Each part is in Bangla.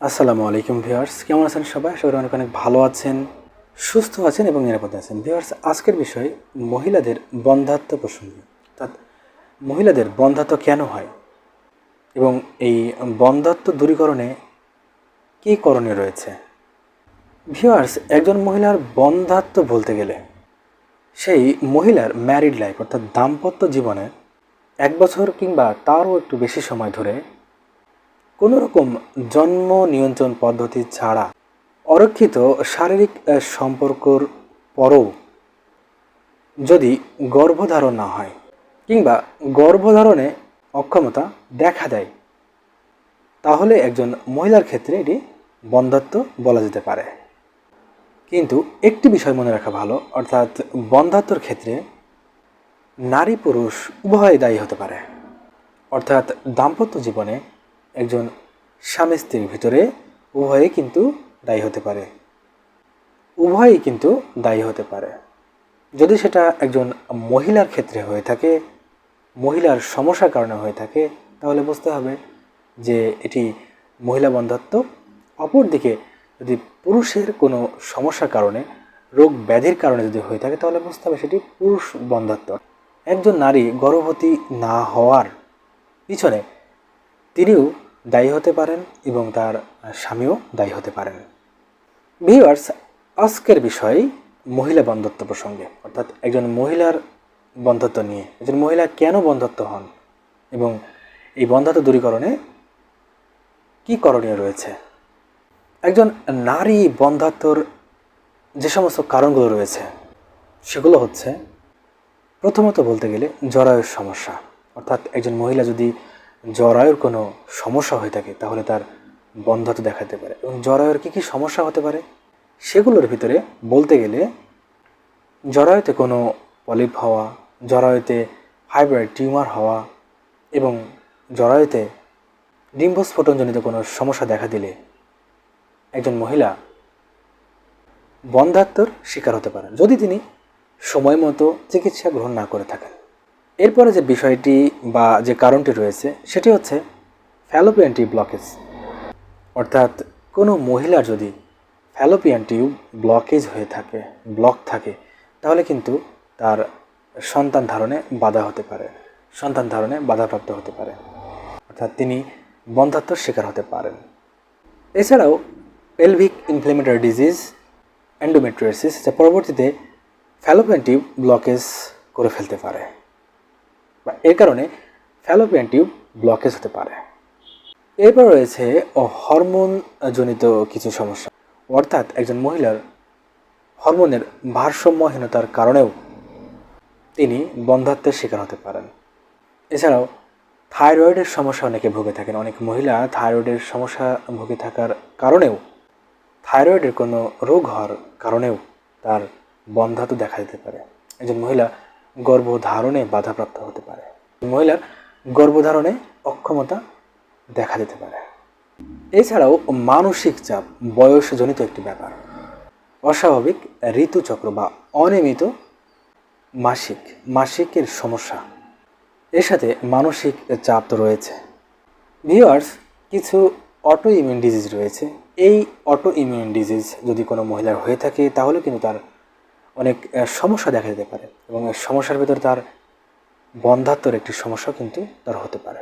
আসসালামু আলাইকুম ভিউয়ার্স, কেমন আছেন সবাই? সবাই অনেক অনেক ভালো আছেন, সুস্থ আছেন এবং নিরাপদে আছেন। ভিউয়ার্স, আজকের বিষয় মহিলাদের বন্ধ্যাত্ব প্রসঙ্গে। অর্থাৎ মহিলাদের বন্ধ্যাত্ব কেন হয় এবং এই বন্ধ্যাত্ব দূরীকরণে কী করণীয় রয়েছে। ভিউয়ার্স, একজন মহিলার বন্ধ্যাত্ব বলতে গেলে সেই মহিলার ম্যারিড লাইফ অর্থাৎ দাম্পত্য জীবনে 1 বছর কিংবা তারও একটু বেশি সময় ধরে কোনো রকম জন্ম নিয়ন্ত্রণ পদ্ধতি ছাড়া অরক্ষিত শারীরিক সম্পর্কর পরও যদি গর্ভধারণ না হয় কিংবা গর্ভধারণে অক্ষমতা দেখা দেয়, তাহলে একজন মহিলার ক্ষেত্রে এটি বন্ধ্যাত্ব বলা যেতে পারে। কিন্তু একটি বিষয় মনে রাখা ভালো, অর্থাৎ বন্ধ্যাত্বর ক্ষেত্রে নারী পুরুষ উভয় দায়ী হতে পারে। অর্থাৎ দাম্পত্য জীবনে একজন স্বামী স্ত্রীর ভিতরে উভয়ই কিন্তু দায়ী হতে পারে, উভয়ই কিন্তু দায়ী হতে পারে। যদি সেটা একজন মহিলার ক্ষেত্রে হয়ে থাকে, মহিলার সমস্যার কারণে হয়ে থাকে, তাহলে বুঝতে হবে যে এটি মহিলা বন্ধ্যাত্ব। অপরদিকে যদি পুরুষের কোনো সমস্যার কারণে, রোগ ব্যাধির কারণে যদি হয়ে থাকে, তাহলে বুঝতে হবে সেটি পুরুষ বন্ধ্যাত্ব। একজন নারী গর্ভবতী না হওয়ার পিছনে তিনিও দায়ী হতে পারেন এবং তার স্বামীও দায়ী হতে পারেন। ভিউয়ার্স, আজকের বিষয় মহিলা বন্ধ্যাত্ব প্রসঙ্গে, অর্থাৎ একজন মহিলার বন্ধ্যাত্ব নিয়ে। একজন মহিলা কেন বন্ধ্যাত্ব হন এবং এই বন্ধ্যাত্ব দূরীকরণে কী করণীয় রয়েছে। একজন নারী বন্ধ্যাত্বর যে সমস্ত কারণগুলো রয়েছে সেগুলো হচ্ছে, প্রথমত বলতে গেলে জরায়ুর সমস্যা। অর্থাৎ একজন মহিলা যদি জরায়ুর কোনো সমস্যা হয়ে থাকে, তাহলে তার বন্ধ্যাত্ব দেখাতে পারে। এবং জরায়ুর কী কী সমস্যা হতে পারে সেগুলোর ভিতরে বলতে গেলে, জরায়ুতে কোনো পলিপ হওয়া, জরায়ুতে ফাইব্রয়েড টিউমার হওয়া এবং জরায়ুতে ডিম্বস্ফোটনজনিত কোনো সমস্যা দেখা দিলে একজন মহিলা বন্ধ্যাত্বর শিকার হতে পারেন, যদি তিনি সময় মতো চিকিৎসা গ্রহণ না করে থাকেন। এরপরে যে বিষয়টি বা যে কারণটি রয়েছে সেটি হচ্ছে ফ্যালোপিয়ান টিউব ব্লকেজ। অর্থাৎ কোনো মহিলার যদি ফ্যালোপিয়ান টিউব ব্লকেজ হয়ে থাকে, ব্লক থাকে, তাহলে কিন্তু তার সন্তান ধারণে বাধা হতে পারে, সন্তান ধারণে বাধাপ্রাপ্ত হতে পারে, অর্থাৎ তিনি বন্ধ্যাত্বর শিকার হতে পারেন। এছাড়াও পেলভিক ইনফ্লেমেটরি ডিজিজ, এন্ডোমেট্রিওসিস, যা পরবর্তীতে ফ্যালোপিয়ান টিউব ব্লকেজ করে ফেলতে পারে বা এর কারণে ফ্যালোপিয়ান টিউব ব্লকেজ হতে পারে। এরপর রয়েছে হরমোন জনিত কিছু সমস্যা। অর্থাৎ একজন মহিলার হরমোনের ভারসাম্যহীনতার কারণেও তিনি বন্ধ্যাত্বের শিকার হতে পারেন। এছাড়াও থাইরয়েডের সমস্যা অনেকে ভুগে থাকেন। অনেক মহিলা থাইরয়েডের সমস্যা ভুগে থাকার কারণেও, থাইরয়েডের কোনো রোগ হওয়ার কারণেও তার বন্ধ্যাত্ব দেখা দিতে পারে। একজন মহিলা গর্ভধারণে বাধাপ্রাপ্ত হতে পারে, মহিলার গর্ভধারণে অক্ষমতা দেখা দিতে পারে। এছাড়াও মানসিক চাপ বয়সজনিত একটি ব্যাপার, অস্বাভাবিক ঋতুচক্র বা অনিয়মিত মাসিকের সমস্যা, এর সাথে মানসিক চাপ তো রয়েছে। ভিউয়ার্স, কিছু অটো ইমিউন ডিজিজ রয়েছে। এই অটো ইমিউন ডিজিজ যদি কোনো মহিলার হয়ে থাকে, তাহলে কিন্তু তার অনেক সমস্যা দেখা দিতে পারে এবং এই সমস্যার ভিতরে তার বন্ধ্যাত্বর একটি সমস্যা কিন্তু তার হতে পারে।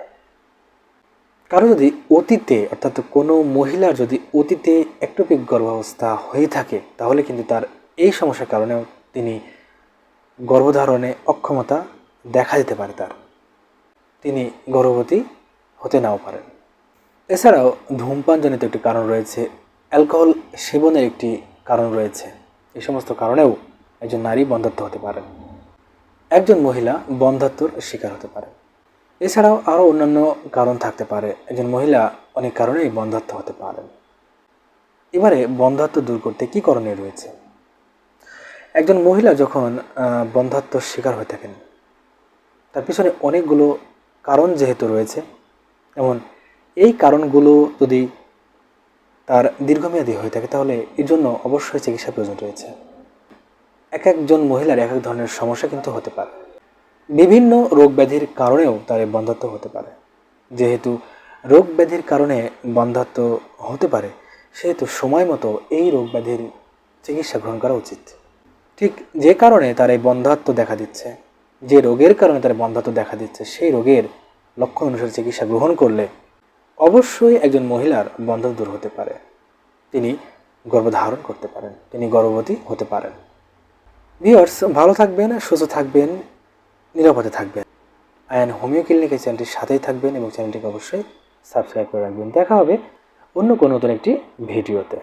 কারো যদি অতীতে, অর্থাৎ কোনো মহিলার যদি অতীতে একটোপিক গর্ভাবস্থা হয়ে থাকে, তাহলে কিন্তু তার এই সমস্যার কারণেও তিনি গর্ভধারণে অক্ষমতা দেখা দিতে পারে, তিনি গর্ভবতী হতে নাও পারেন। এছাড়াও ধূমপানজনিত একটি কারণ রয়েছে, অ্যালকোহল সেবনের একটি কারণ রয়েছে। এই সমস্ত কারণেও একজন নারী বন্ধ্যাত্ব হতে পারেন, একজন মহিলা বন্ধ্যাত্বর শিকার হতে পারে। এছাড়াও আরও অন্যান্য কারণ থাকতে পারে, একজন মহিলা অনেক কারণেই বন্ধ্যাত্ব হতে পারেন। এবারে বন্ধ্যাত্ব দূর করতে কী করণীয় রয়েছে। একজন মহিলা যখন বন্ধ্যাত্বর শিকার হয়ে থাকেন, তার পিছনে অনেকগুলো কারণ যেহেতু রয়েছে, এবং এই কারণগুলো যদি তার দীর্ঘমেয়াদী হয়ে থাকে, তাহলে এর জন্য অবশ্যই চিকিৎসা প্রয়োজন রয়েছে। এক একজন মহিলার এক এক ধরনের সমস্যা কিন্তু হতে পারে, বিভিন্ন রোগ ব্যাধির কারণেও তার বন্ধ্যাত্ব হতে পারে। যেহেতু রোগ ব্যাধির কারণে বন্ধ্যাত্ব হতে পারে, সেহেতু সময় মতো এই রোগ ব্যাধির চিকিৎসা গ্রহণ করা উচিত। ঠিক যে কারণে তার এই বন্ধ্যাত্ব দেখা দিচ্ছে, যে রোগের কারণে তার বন্ধ্যাত্ব দেখা দিচ্ছে, সেই রোগের লক্ষণ অনুসারে চিকিৎসা গ্রহণ করলে অবশ্যই একজন মহিলার বন্ধ্যাত্ব দূর হতে পারে, তিনি গর্ভধারণ করতে পারেন, তিনি গর্ভবতী হতে পারেন। ভিউয়ার্স, ভালো থাকবেন, সুস্থ থাকবেন, নিরাপদে থাকবেন। আয়ান হোমিও ক্লিনিক এই চ্যানেলটির সাথেই থাকবেন এবং চ্যানেলটিকে অবশ্যই সাবস্ক্রাইব করে রাখবেন। দেখা হবে অন্য কোনো নতুন একটি ভিডিওতে।